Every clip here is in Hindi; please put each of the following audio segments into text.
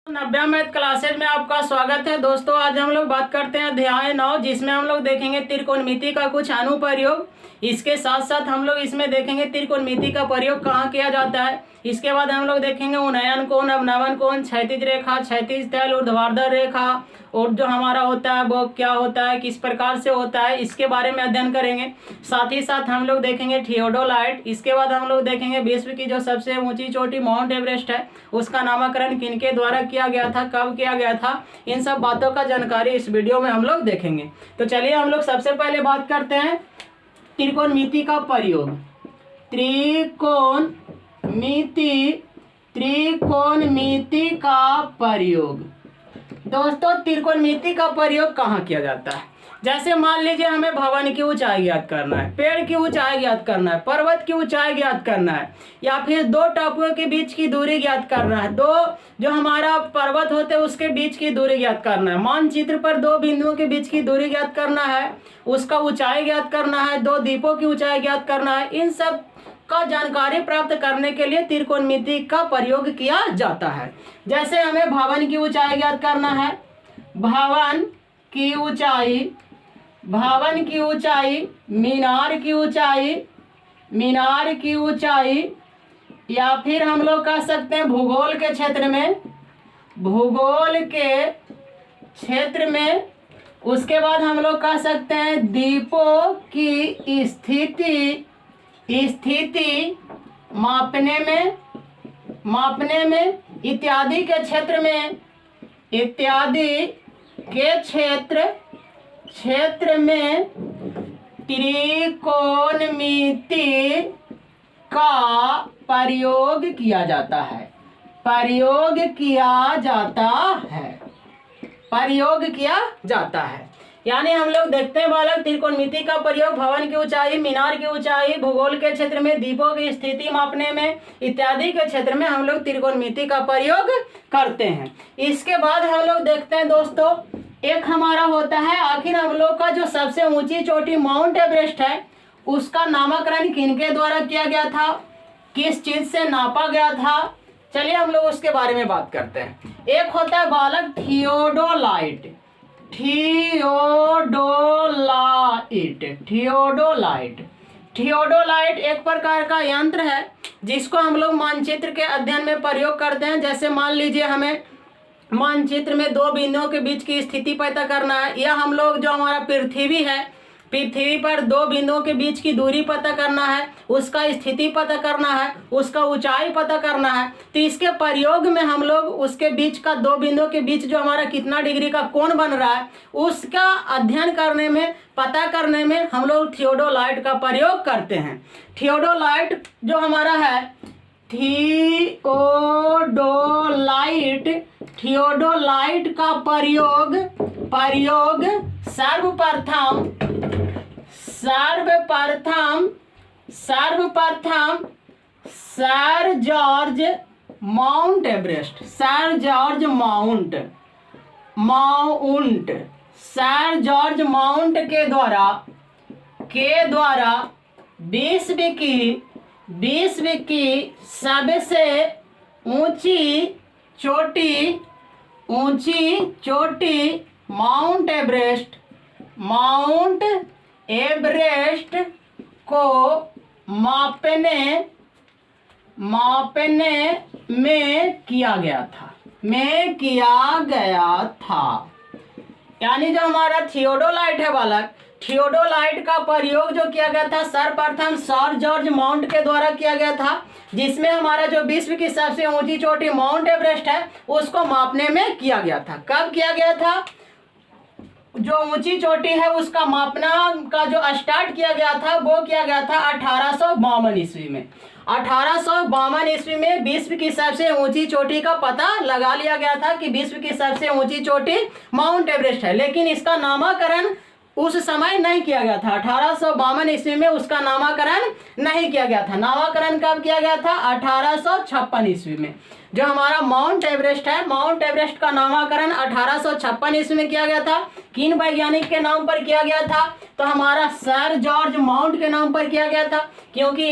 90 मैथ क्लासेज में आपका स्वागत है दोस्तों। आज हम लोग बात करते हैं अध्याय 9, जिसमें हम लोग देखेंगे त्रिकोणमिति का कुछ अनुप्रयोग। इसके साथ साथ हम लोग इसमें देखेंगे त्रिकोणमिति का प्रयोग कहाँ किया जाता है। इसके बाद हम लोग देखेंगे उन्नयन कोण, अवनवन कोण, क्षैतिज रेखा, क्षैतिज तल, ऊर्ध्वाधर रेखा, और जो हमारा होता है वो क्या होता है, किस प्रकार से होता है, इसके बारे में अध्ययन करेंगे। साथ ही साथ हम लोग देखेंगे थियोडोलाइट। इसके बाद हम लोग देखेंगे विश्व की जो सबसे ऊंची चोटी माउंट एवरेस्ट है, उसका नामकरण किनके द्वारा किया गया था, कब किया गया था, इन सब बातों का जानकारी इस वीडियो में हम लोग देखेंगे। तो चलिए हम लोग सबसे पहले बात करते हैं त्रिकोणमिति का प्रयोग। त्रिकोणमिति का प्रयोग दोस्तों, त्रिकोणमिति का प्रयोग कहाँ किया जाता है। जैसे मान लीजिए हमें भवन की ऊंचाई ज्ञात करना है, पेड़ की ऊंचाई ज्ञात करना है, पर्वत की ऊंचाई ज्ञात करना है, या फिर दो टापुओं के बीच की दूरी ज्ञात करना है, दो जो हमारा पर्वत होते हैं उसके बीच की दूरी ज्ञात करना है, मानचित्र पर दो बिंदुओं के बीच की दूरी ज्ञात करना है, उसका ऊंचाई ज्ञात करना है, दो द्वीपों की ऊंचाई ज्ञात करना है। इन सब का जानकारी प्राप्त करने के लिए त्रिकोणमिति का प्रयोग किया जाता है। जैसे हमें भवन की ऊंचाई ज्ञात करना है, भवन की ऊंचाई, मीनार की ऊंचाई, या फिर हम लोग कह सकते हैं भूगोल के क्षेत्र में उसके बाद हम लोग कह सकते हैं द्वीपों की स्थिति मापने में इत्यादि के क्षेत्र में त्रिकोणमिति का प्रयोग किया जाता है। यानी हम लोग देखते हैं बालक, त्रिकोणमिति का प्रयोग भवन की ऊंचाई, मीनार की ऊंचाई, भूगोल के क्षेत्र में द्वीपों की स्थिति मापने में इत्यादि के क्षेत्र में हम लोग त्रिकोणमिति का प्रयोग करते हैं। इसके बाद हम लोग देखते हैं दोस्तों, एक हमारा होता है आखिर हम लोग का जो सबसे ऊंची चोटी माउंट एवरेस्ट है, उसका नामकरण किनके द्वारा किया गया था, किस चीज से नापा गया था। चलिए हम लोग उसके बारे में बात करते हैं। एक होता है बालक थियोडोलाइट। थियोडोलाइट एक प्रकार का यंत्र है जिसको हम लोग मानचित्र के अध्ययन में प्रयोग करते हैं। जैसे मान लीजिए हमें मानचित्र में दो बिंदुओं के बीच की स्थिति पता करना है, या हम लोग जो हमारा पृथ्वी है, पृथ्वी पर दो बिंदुओं के बीच की दूरी पता करना है, उसका स्थिति पता करना है, उसका ऊंचाई पता करना है। तो इसके प्रयोग में हम लोग उसके बीच का, दो बिंदुओं के बीच जो हमारा कितना डिग्री का कोण बन रहा है, उसका अध्ययन करने में, पता करने में हम लोग थियोडोलाइट का प्रयोग करते हैं। थियोडोलाइट जो हमारा है, थियोडोलाइट का प्रयोग सर्वप्रथम सर जॉर्ज माउंट के द्वारा विश्व की सबसे ऊंची चोटी माउंट एवरेस्ट को मापने में किया गया था। यानी जो हमारा थियोडोलाइट है बालक, थियोडोलाइट का प्रयोग जो किया गया था सर्वप्रथम सर जॉर्ज माउंट के द्वारा किया गया था, जिसमें हमारा जो विश्व की सबसे ऊंची चोटी माउंट एवरेस्ट है उसको मापने में किया गया था। कब किया गया था? जो ऊंची चोटी है उसका मापना का जो स्टार्ट किया गया था वो किया गया था 1852 ईस्वी में। 1852 ईस्वी में विश्व की सबसे ऊंची चोटी का पता लगा लिया गया था कि विश्व की सबसे ऊंची चोटी माउंट एवरेस्ट है। लेकिन इसका नामकरण उस समय नहीं किया गया था। 1852 ईस्वी में उसका नामकरण नहीं किया गया था। नामकरण कब किया गया था? 1856 ईस्वी में। जो हमारा माउंट एवरेस्ट है, माउंट एवरेस्ट का नामकरण 1856 ईस्वी में किया गया था। किन वैज्ञानिक के नाम पर किया गया था? तो हमारा सर जॉर्ज माउंट के नाम पर किया गया था, क्योंकि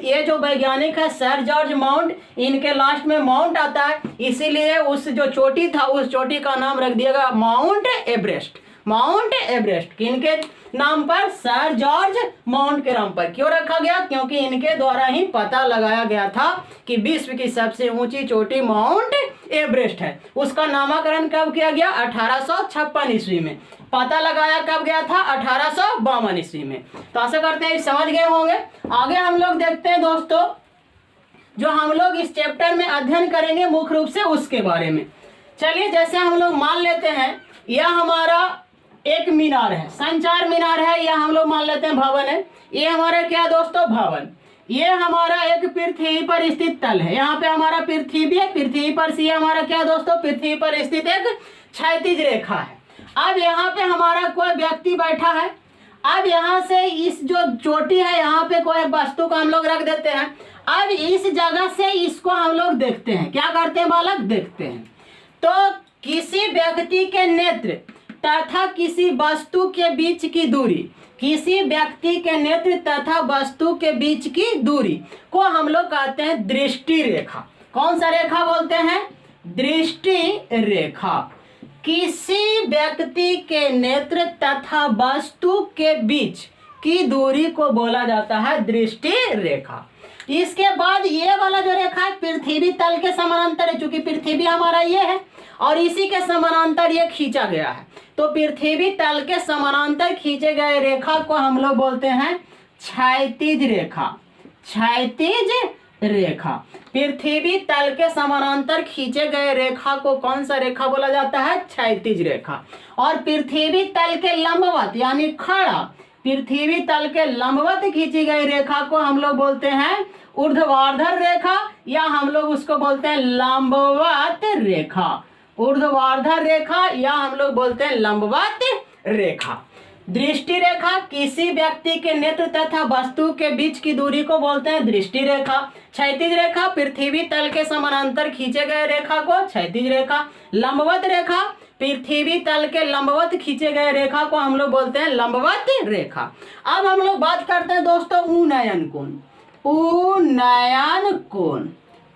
ये जो वैज्ञानिक है सर जॉर्ज माउंट, इनके लास्ट में माउंट आता है, इसीलिए उस जो चोटी था उस चोटी का नाम रख दिया गया माउंट एवरेस्ट। माउंट एवरेस्ट किनके नाम पर? सर जॉर्ज माउंट के नाम पर। क्यों रखा गया? क्योंकि इनके द्वारा ही पता लगाया गया था कि विश्व की सबसे ऊंची चोटी माउंट एवरेस्ट है। उसका नामकरण कब किया गया? 1856 ईस्वी में। पता लगाया कब गया था? 1852 ईस्वी में। तो आशा करते हैं समझ गए होंगे। आगे हम लोग देखते हैं दोस्तों, जो हम लोग इस चैप्टर में अध्ययन करेंगे मुख्य रूप से उसके बारे में। चलिए, जैसे हम लोग मान लेते हैं यह हमारा एक मीनार है, संचार मीनार है, यह हम लोग मान लेते हैं भवन है। ये हमारा क्या दोस्तों? भवन। ये हमारा एक पृथ्वी पर स्थित तल है। यहाँ पे हमारा पृथ्वी है, पृथ्वी पर से हमारा क्या दोस्तों? पृथ्वी पर स्थित एक क्षैतिज रेखा है। अब यहाँ पे हमारा कोई व्यक्ति बैठा है। अब यहाँ से इस जो चोटी है यहाँ पे कोई वस्तु को हम लोग रख देते हैं। अब इस जगह से इसको हम लोग देखते हैं। क्या करते हैं बालक? देखते हैं। तो किसी व्यक्ति के नेत्र तथा किसी वस्तु के बीच की दूरी, किसी व्यक्ति के नेत्र तथा वस्तु के बीच की दूरी को हम लोग कहते हैं दृष्टि रेखा। कौन सा रेखा बोलते हैं? दृष्टि रेखा। किसी व्यक्ति के नेत्र तथा वस्तु के बीच की दूरी को बोला जाता है दृष्टि रेखा। इसके बाद ये वाला जो रेखा है पृथ्वी तल के समानांतर है, चूंकि पृथ्वी हमारा ये है और इसी के समानांतर ये खींचा गया है, तो पृथ्वी तल के समानांतर खींचे गए रेखा को हम लोग बोलते हैं क्षैतिज रेखा। क्षैतिज रेखा। पृथ्वी तल के समानांतर खींचे गए रेखा को कौन सा रेखा बोला जाता है? क्षैतिज रेखा। और पृथ्वी तल के लंबवत यानी खड़ा, पृथ्वी तल के लंबवत खींची गई रेखा को हम लोग बोलते हैं ऊर्ध्वाधर रेखा, या हम लोग उसको बोलते हैं लंबवत रेखा। ऊर्ध्वाधर रेखा या हम लोग बोलते हैं लंबवत रेखा। दृष्टि रेखा किसी व्यक्ति के नेत्र तथा वस्तु के बीच की दूरी को बोलते हैं दृष्टि रेखा। क्षैतिज रेखा पृथ्वी तल के समानांतर खींचे गए रेखा को क्षैतिज रेखा। लंबवत रेखा पृथ्वी तल के लंबवत खींचे गए रेखा को हम लोग बोलते हैं लंबवत रेखा। अब हम लोग बात करते हैं दोस्तों उन्नयन कोण। उन्नयन कोण,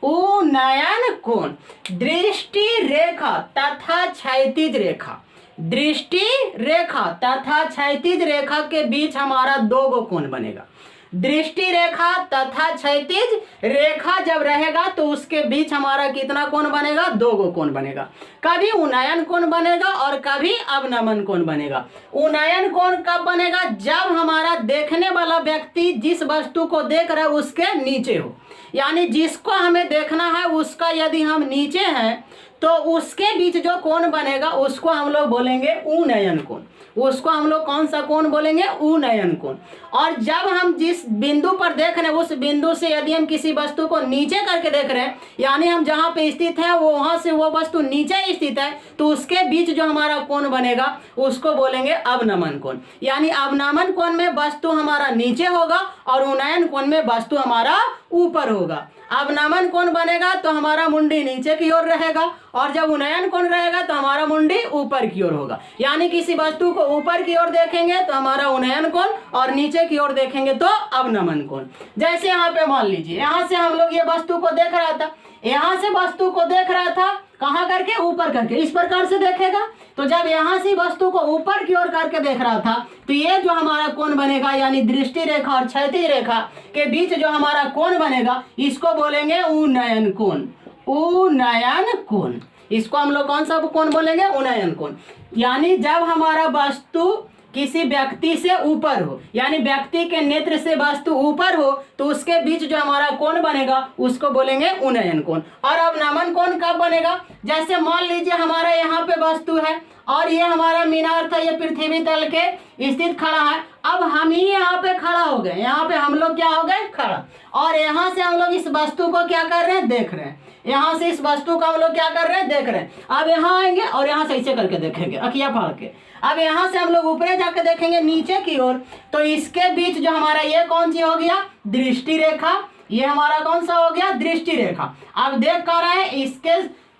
उन्नयन कोण दृष्टि रेखा तथा क्षैतिज रेखा, दृष्टि रेखा तथा क्षैतिज रेखा के बीच हमारा दो गो कोण बनेगा। दृष्टि रेखा तथा क्षैतिज रेखा जब रहेगा तो उसके बीच हमारा कितना कोण बनेगा? दो गो कोण बनेगा। कभी उन्नयन कोण बनेगा और कभी अवनमन कोण बनेगा। उन्नयन कोण कब बनेगा? जब हमारा देखने वाला व्यक्ति जिस वस्तु को देख रहा है उसके नीचे हो, यानी जिसको हमें देखना है उसका यदि हम नीचे हैं तो उसके बीच जो कोण बनेगा उसको हम लोग बोलेंगे उन्नयन कोण। उसको हम लोग कौन सा कोण बोलेंगे? उन्नयन कोण। और जब हम जिस बिंदु पर देख रहे हैं उस बिंदु से यदि हम किसी वस्तु को नीचे करके देख रहे हैं, यानी हम जहाँ पे स्थित है वो वहाँ से वो वस्तु नीचे स्थित है, तो उसके बीच जो हमारा कोण बनेगा उसको बोलेंगे अवनमन कोण। यानी अवनमन कोण में वस्तु हमारा नीचे होगा और उन्नयन कोण में वस्तु हमारा ऊपर होगा। अवनमन कोण बनेगा तो हमारा मुंडी नीचे की ओर रहेगा और जब उन्नयन कोण रहेगा तो हमारा मुंडी ऊपर की ओर होगा। यानी किसी वस्तु को ऊपर की ओर देखेंगे तो हमारा उन्नयन कोण और नीचे की ओर देखेंगे तो अवनमन कोण। जैसे यहाँ पे मान लीजिए यहाँ से हम लोग ये वस्तु को देख रहा था, यहाँ से वस्तु को देख रहा था कहाँ करके? ऊपर करके। इस प्रकार से देखेगा तो जब यहाँ से वस्तु को ऊपर की ओर करके देख रहा था तो ये जो हमारा कोण बनेगा यानी दृष्टि रेखा और क्षैतिज रेखा के बीच जो हमारा कोण बनेगा इसको बोलेंगे उन्नयन कोण। उन्नयन कोण, इसको हम लोग कौन सा कोण बोलेंगे? उन्नयन कोण। यानी जब हमारा वस्तु किसी व्यक्ति से ऊपर हो, यानी व्यक्ति के नेत्र से वस्तु ऊपर हो तो उसके बीच जो हमारा कोण बनेगा उसको बोलेंगे उन्नयन कोण। और अवनमन कोण कब बनेगा? जैसे मान लीजिए हमारा यहाँ पे वस्तु है और ये हमारा मीनार था, ये पृथ्वी तल के स्थित खड़ा है। अब हम ही यहाँ पे खड़ा हो गए, यहाँ पे हम लोग क्या हो गए? खड़ा। और यहाँ से हम लोग इस वस्तु को क्या कर रहे हैं? देख रहे हैं। यहाँ से इस वस्तु को हम लोग क्या कर रहे हैं? देख रहे हैं। अब यहाँ आएंगे और यहाँ से ऐसे करके देखेंगे अखियाँ फाड़ के। अब यहाँ से हम लोग ऊपर जाकर देखेंगे नीचे की ओर, तो इसके बीच जो हमारा ये कौन सी हो गया, दृष्टि रेखा। ये हमारा कौन सा हो गया, दृष्टि रेखा। अब देख कर रहे हैं इसके,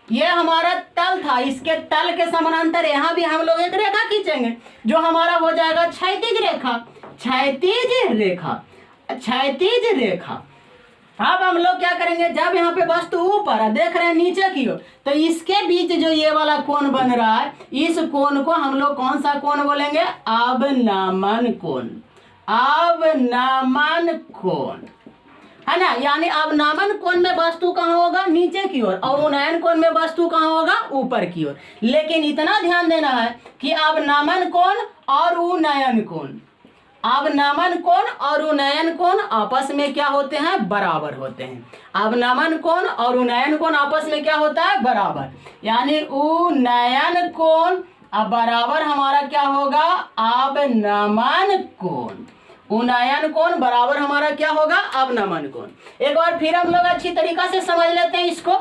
ये हमारा तल था, इसके तल के समानांतर यहाँ भी हम लोग एक रेखा खींचेंगे जो हमारा हो जाएगा क्षैतिज रेखा। क्षैतिज रेखा, क्षैतिज रेखा। अब हम लोग क्या करेंगे, जब यहाँ पे वस्तु ऊपर है, देख रहे हैं नीचे की ओर, तो इसके बीच जो ये वाला कोण बन रहा है, इस कोण को हम लोग कौन सा कोण बोलेंगे, अवनमन कोण। अवनमन कोण है ना, यानी अवनमन कोण में वस्तु कहाँ होगा, नीचे की ओर, और उन्नयन कोण में वस्तु कहाँ होगा, ऊपर की ओर। लेकिन इतना ध्यान देना है कि अवनमन कोण और उन्नयन कोण, अवनमन कोण और उन्नयन कोण आपस में क्या होते हैं, बराबर होते हैं। अवनमन कोण और उन्नयन कोण आपस में क्या होता है, बराबर। यानी उन्नयन कोण अब बराबर हमारा क्या होगा, अवनमन कोण। उन्नयन कोण बराबर हमारा क्या होगा, अवनमन कोण। एक बार फिर हम लोग अच्छी तरीका से समझ लेते हैं इसको।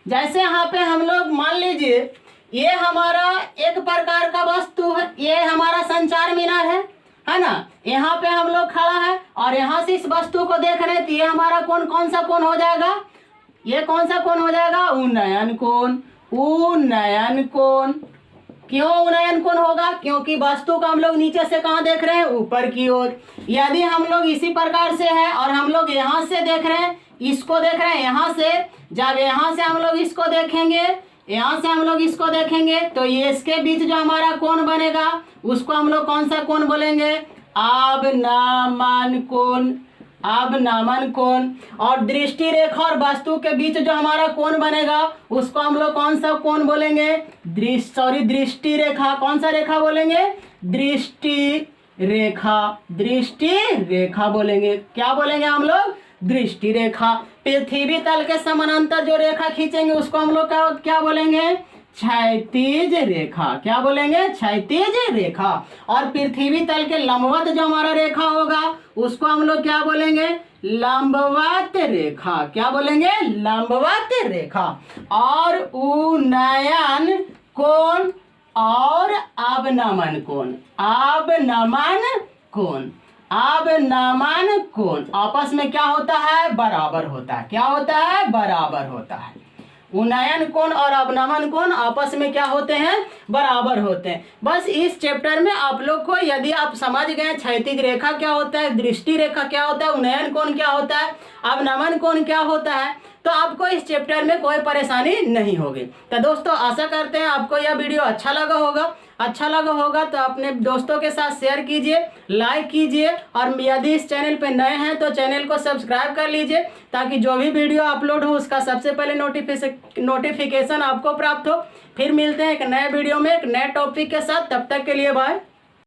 जैसे यहाँ पे हम लोग मान लीजिए ये हमारा एक प्रकार का वस्तु है, ये हमारा संचार मीनार है ना। यहाँ पे हम लोग खड़ा है और यहाँ से इस वस्तु को देख रहे हैं, तो ये हमारा कोण कौन सा कोण हो जाएगा, ये कौन सा कोण हो जाएगा, उन्नयन कोण। उन्नयन कोण, क्यों उन्नयन कोण होगा, क्योंकि वस्तु को हम लोग नीचे से कहाँ देख रहे हैं, ऊपर की ओर। यदि हम लोग इसी प्रकार से है और हम लोग यहाँ से देख रहे हैं, इसको देख रहे हैं यहाँ से, जब यहाँ से हम लोग इसको देखेंगे, यहाँ से हम लोग इसको देखेंगे, तो ये इसके बीच जो हमारा कोण बनेगा उसको हम लोग कौन सा कोण बोलेंगे, अवनमन कोण। अवनमन कोण। और दृष्टि रेखा और वस्तु के बीच जो हमारा कोण बनेगा उसको हम लोग कौन सा कोण बोलेंगे, दृष्टि रेखा। कौन सा रेखा बोलेंगे, दृष्टि रेखा। दृष्टि रेखा बोलेंगे, क्या बोलेंगे हम लोग, दृष्टि रेखा। पृथ्वी तल के समानांतर जो रेखा खींचेंगे उसको हम लोग क्या बोलेंगे, क्षैतिज रेखा। क्या बोलेंगे, क्षैतिज रेखा। और पृथ्वी तल के लंबवत जो हमारा रेखा होगा उसको हम लोग क्या बोलेंगे, लंबवत रेखा। क्या बोलेंगे, लंबवत रेखा। और उन्नयन कोण और अवनमन कोण। अवनमन कोण, अवनमन कोण आपस में क्या होता है, बराबर होता है। क्या होता है, बराबर होता है। उन्नयन कोण और अवनमन कोण आपस में क्या होते हैं, बराबर होते हैं। बस इस चैप्टर में आप लोग को यदि आप समझ गए क्षैतिज रेखा क्या होता है, दृष्टि रेखा क्या होता है, उन्नयन कोण क्या होता है, अवनमन कोण क्या होता है, तो आपको इस चैप्टर में कोई परेशानी नहीं होगी। तो दोस्तों आशा करते हैं आपको यह वीडियो अच्छा लगा होगा। अच्छा लगा होगा तो अपने दोस्तों के साथ शेयर कीजिए, लाइक कीजिए, और यदि इस चैनल पे नए हैं तो चैनल को सब्सक्राइब कर लीजिए ताकि जो भी वीडियो अपलोड हो उसका सबसे पहले नोटिफिकेशन आपको प्राप्त हो। फिर मिलते हैं एक नए वीडियो में एक नए टॉपिक के साथ, तब तक के लिए बाय।